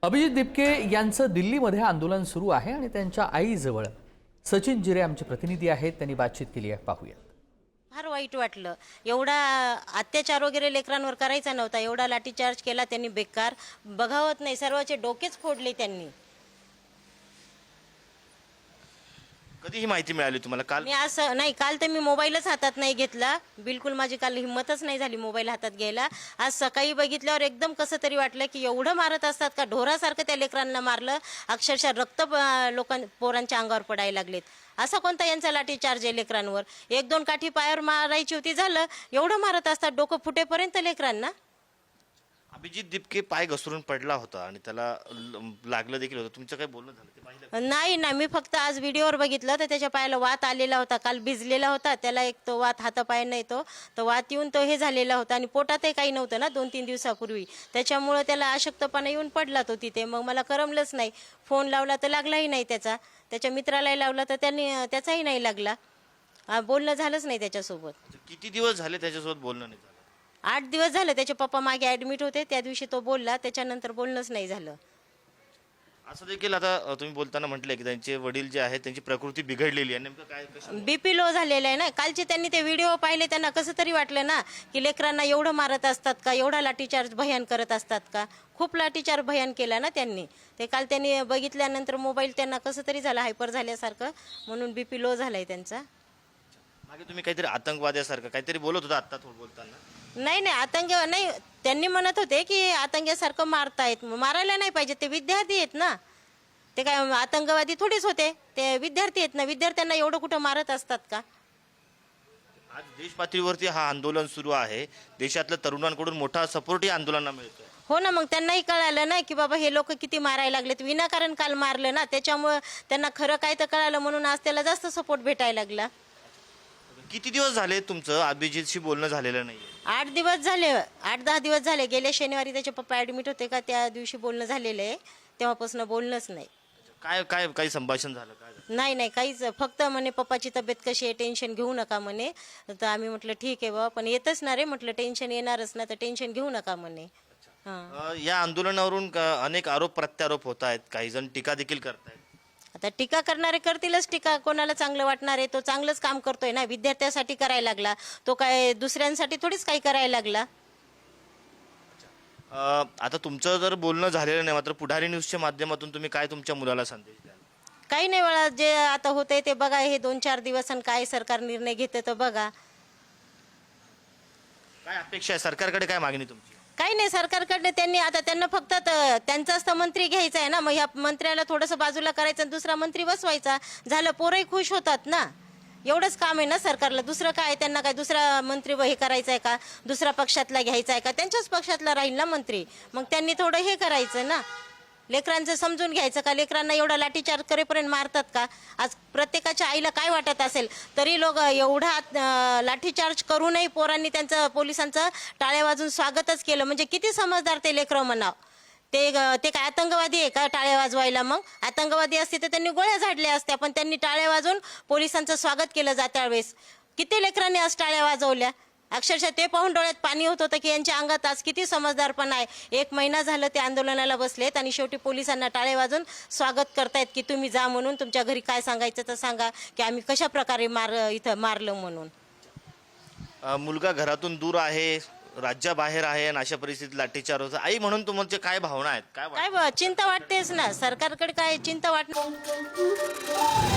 अभिजित दिपके यांचं दिल्लीमध्ये आंदोलन सुरू आहे आणि त्यांच्या आईजवळ सचिन जिरे आमचे प्रतिनिधी आहेत, त्यांनी बातचीत केली आहे, पाहूया। फार वाईट वाटलं। एवढा अत्याचार वगैरे लेकरांवर करायचा नव्हता, एवढा लाठीचार्ज केला त्यांनी बेकार, बघावत नाही, सर्वांचे डोकेच फोडले त्यांनी। कधी ही माहिती मिळाली तुम्हाला? काल? मी असं नाही, काल तर मी मोबाईलच हातात नाही घेतला, बिलकुल माझी काल हिम्मतच नाही झाली मोबाईल हातात घ्यायला। आज सकाळी बघितल्यावर एकदम कसं तरी वाटलं की एवढं मारत असतात का, ढोरासारखं त्या लेकरांना मारलं, अक्षरशः रक्त पोरांच्या अंगावर पडायला लागलेत। असा कोणता यांचा लाठीचार्ज आहे लेकरांवर? एक दोन काठी पायावर मारायची होती, झालं, एवढं मारत असतात डोकं फुटेपर्यंत लेकरांना। अभिजित दिपके पाय घसरून पडला होता आणि त्याला लागलं देखील होतं, तुमचं काय बोलणं झालं ते पाहिलं? नाही ना, मी फक्त आज व्हिडिओवर बघितलं तर त्याच्या पायाला वात आलेला होता, काल भिजलेला होता, त्याला एक तो वात हातापायानं येतो, तो वात येऊन तो हे झालेला होता आणि पोटातही काही नव्हतं ना 2-3 दिवसापूर्वी, त्याच्यामुळे त्याला अशक्तपणा येऊन पडला तो तिथे। मग मला करमलंच नाही, फोन लावला तर लागलाही नाही त्याच्या मित्रालाही लावला तर त्याचाही नाही लागला, बोलणं झालंच नाही त्याच्यासोबत। किती दिवस झाले त्याच्यासोबत बोलणं नाही झालं? 8 दिवस झाले, त्याचे पप्पा मागे ॲडमिट होते, त्या दिवशी तो बोलला, त्याच्यानंतर बोलणंच नाही झालं। असं देखील आता तुम्ही बोलताना म्हटलंय की त्यांचे वडील जे आहेत त्यांची प्रकृती बिघडलेली आहे, नेमकं काय कशामुळे? बीपी लो झालेला आहे ना। कालचे त्यांनी ते व्हिडिओ पाहिले, त्यांना कसं तरी वाटलं ना की लेकरांना एवढं मारत असतात का, एवढा लाठीचार्ज भयान करत असतात का, खूप लाठीचार्ज भयान केला ना त्यांनी। ते काल त्यांनी बघितल्यानंतर मोबाईल त्यांना कसं तरी झालं, हायपर झाल्यासारखं, म्हणून बीपी लो झालाय त्यांचा। मागे तुम्ही काहीतरी आतंकवाद्यासारखं काहीतरी बोलत होता आता थोडं बोलताना? नाही नाही, आतंक नाही, त्यांनी म्हणत होते की आतंक्यासारखं मारतायत, मारायला नाही पाहिजे, ते विद्यार्थी आहेत ना, ते काय आतंकवादी थोडीच होते, ते विद्यार्थी आहेत ना, विद्यार्थ्यांना एवढं कुठं मारत असतात का? आज देश पातळीवरती हा आंदोलन सुरू आहे, देशातल्या तरुणांकडून मोठा सपोर्ट या आंदोलनाला मिळतोय। हो ना, मग त्यांनाही कळालं ना की बाबा हे लोक किती मारायला लागलेत, विनाकारण काल मारलं ना, त्याच्यामुळे त्यांना खरं काय तर कळालं, म्हणून आज त्याला जास्त सपोर्ट भेटायला लागला। किती दिवस झाले तुमचं अभिजितशी बोलणं झालेलं नाहीये? 8 दिवस झाले, 8-10 दिवस झाले। गेल्या शनिवारी त्याचे पप्पा ॲडमिट होते का, त्या दिवशी बोलणं झालेलं आहे, तेव्हापासून बोलणंच नाही। काय काय काही संभाषण झालं? काय झालं? नाही नाही, काहीच, फक्त म्हणे पप्पाची तब्येत कशी आहे, टेन्शन घेऊ नका म्हणे। तर आम्ही म्हटलं ठीक आहे बाबा, पण येतच ना रे, म्हटलं टेन्शन येणारच ना, तर टेन्शन घेऊ नका म्हणे। हां, या आंदोलनावरून अनेक आरोप प्रत्यारोप होत आहेत, काही जण टीका देखील करतायत। आता टीका करणारे करतीलच टीका, कोणाला चांगलं वाटणार आहे, तो चांगलंच काम करतोय ना, विद्यार्थ्यासाठी करायला लागला, तो काय दुसऱ्यांसाठी थोडीच काही करायला लागला। आता तुमचं जर बोलणं झालेलं नाही, मात्र पुढारी न्यूजच्या माध्यमातून तुम्ही काय तुमच्या मुलाला संदेश द्याल? काही नाही वेळा, जे आता होतंय ते बघा, हे 2-4 दिवस आणि काय सरकार निर्णय घेते तर बघा। काय अपेक्षा आहे सरकारकडे, काय मागणी तुमची? काही नाही, सरकारकडे त्यांना फक्त त्यांचाच तर मंत्री घ्यायचा आहे ना, मग ह्या मंत्र्याला थोडंसं बाजूला करायचं आणि दुसरा मंत्री बसवायचा, झालं, पोरही खुश होतात ना, एवढंच काम आहे ना सरकारला, दुसरं काय? त्यांना काय दुसरा मंत्री हे करायचा आहे का, दुसऱ्या पक्षातला घ्यायचा आहे का? त्यांच्याच पक्षातला राहील ना मंत्री, मग त्यांनी थोडं हे करायचं ना, लेकरांचं समजून घ्यायचं का, लेकरांना एवढा लाठीचार्ज करेपर्यंत मारतात का? आज प्रत्येकाच्या आईला काय वाटत असेल, तरी लोक एवढा लाठीचार्ज करूनही पोरांनी त्यांचं, पोलिसांचं टाळ्या वाजून स्वागतच केलं, म्हणजे किती समजदार ते लेकरं म्हणावं। ते काय आतंकवादी आहे का टाळ्या वाजवायला? मग आतंकवादी असते तर त्यांनी गोळ्या झाडल्या असत्या, पण त्यांनी टाळ्या वाजवून पोलिसांचं स्वागत केलं जात्या वेळेस। किती लेकरांनी आज टाळ्या वाजवल्या, अक्षरशः ते पाहून डोळ्यात पाणी होत होतं की यांच्या अंगात आज किती समजदारपणा आहे। 1 महिना झालं ते आंदोलनाला बसलेत आणि शेवटी पोलिसांना टाळे वाजून स्वागत करतायत की तुम्ही जा म्हणून, तुमच्या घरी काय सांगायचं तर सांगा की आम्ही कशा प्रकारे इथं मारलं म्हणून। मुलगा घरातून दूर आहे, राज्याबाहेर आहे आणि अशा परिस्थितीत लाठीचार्ज होता, आई म्हणून तुमच्या काय भावना आहेत? काय चिंता वाटतेच ना, सरकारकडे काय चिंता वाटणार।